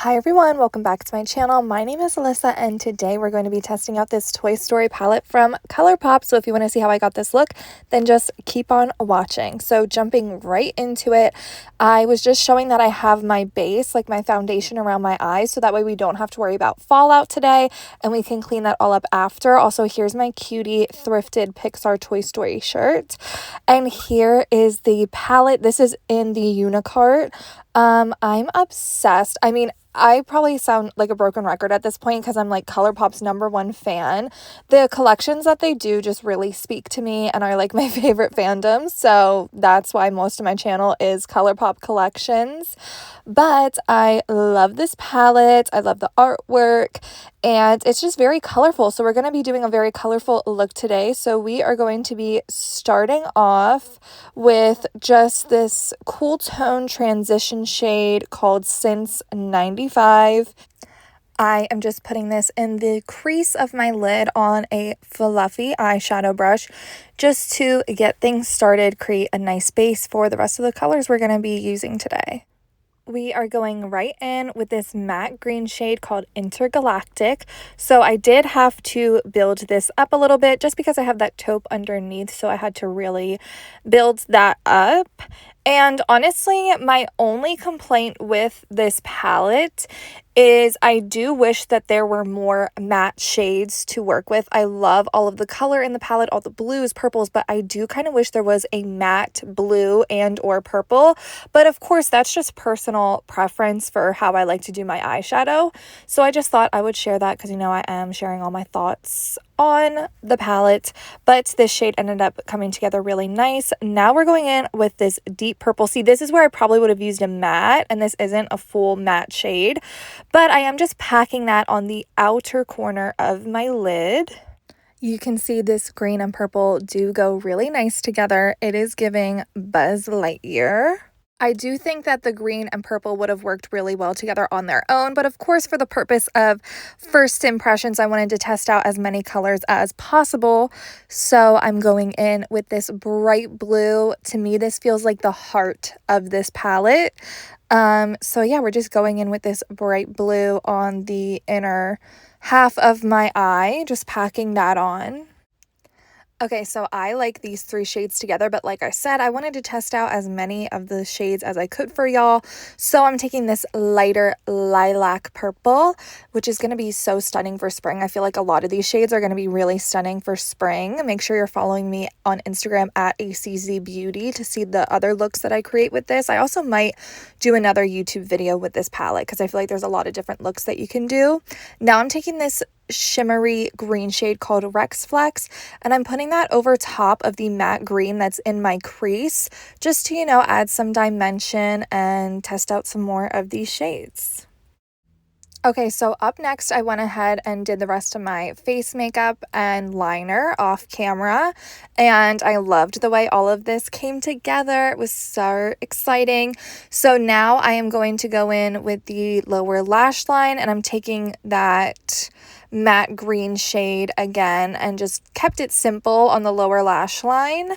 Hi everyone, welcome back to my channel. My name is Alyssa and today we're going to be testing out this Toy Story palette from Colourpop. So if you want to see how I got this look, then just keep on watching. So jumping right into it, I was just showing that I have my base, like my foundation around my eyes, so that way we don't have to worry about fallout today and we can clean that all up after. Also, here's my cutie thrifted Pixar Toy Story shirt. And here is the palette. This is in the Unicart. I'm obsessed. I mean, I probably sound like a broken record at this point because I'm like Colourpop's #1 fan. The collections that they do just really speak to me and are like my favorite fandoms. So that's why most of my channel is Colourpop collections. But I love this palette. I love the artwork and it's just very colorful. So we're going to be doing a very colorful look today. So we are going to be starting off with just this cool tone transition shade called Since 95. I am just putting this in the crease of my lid on a fluffy eyeshadow brush just to get things started, create a nice base for the rest of the colors we're going to be using today. We are going right in with this matte green shade called Intergalactic. So I did have to build this up a little bit just because I have that taupe underneath. So I had to really build that up. And honestly, my only complaint with this palette is I do wish that there were more matte shades to work with. I love all of the color in the palette, all the blues, purples, but I do kind of wish there was a matte blue and or purple. But of course, that's just personal preference for how I like to do my eyeshadow. So I just thought I would share that because, you know, I am sharing all my thoughts on the palette, but this shade ended up coming together really nice. Now we're going in with this deep purple. See, this is where I probably would have used a matte, and this isn't a full matte shade, but I am just packing that on the outer corner of my lid. You can see this green and purple do go really nice together. It is giving Buzz Lightyear. I do think that the green and purple would have worked really well together on their own, but of course for the purpose of first impressions, I wanted to test out as many colors as possible. So I'm going in with this bright blue. To me, this feels like the heart of this palette. So yeah, we're just going in with this bright blue on the inner half of my eye, just packing that on. Okay, so I like these 3 shades together, but like I said, I wanted to test out as many of the shades as I could for y'all. So I'm taking this lighter lilac purple, which is going to be so stunning for spring. I feel like a lot of these shades are going to be really stunning for spring. Make sure you're following me on Instagram at ACZBeauty to see the other looks that I create with this. I also might do another YouTube video with this palette because I feel like there's a lot of different looks that you can do. Now I'm taking this shimmery green shade called Rex Flex, and I'm putting that over top of the matte green that's in my crease just to, you know, add some dimension and test out some more of these shades. Okay, so up next, I went ahead and did the rest of my face makeup and liner off camera, and I loved the way all of this came together. It was so exciting. So now I am going to go in with the lower lash line, and I'm taking that matte green shade again and just kept it simple on the lower lash line.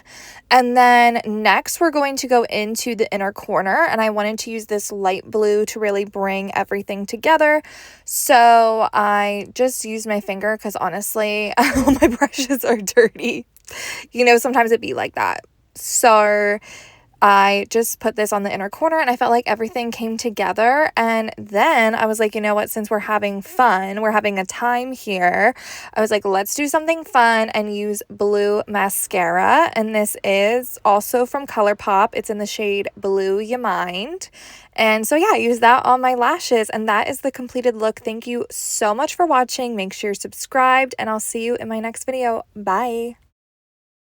And then next we're going to go into the inner corner, and I wanted to use this light blue to really bring everything together. So I just used my finger because honestly all my brushes are dirty. You know, sometimes it be like that. So I just put this on the inner corner and I felt like everything came together. And then I was like, you know what, since we're having fun, we're having a time here, I was like, let's do something fun and use blue mascara. And this is also from Colourpop. It's in the shade Blue Ya Mind. And so yeah, I used that on my lashes, and that is the completed look. Thank you so much for watching. Make sure you're subscribed, and I'll see you in my next video. Bye.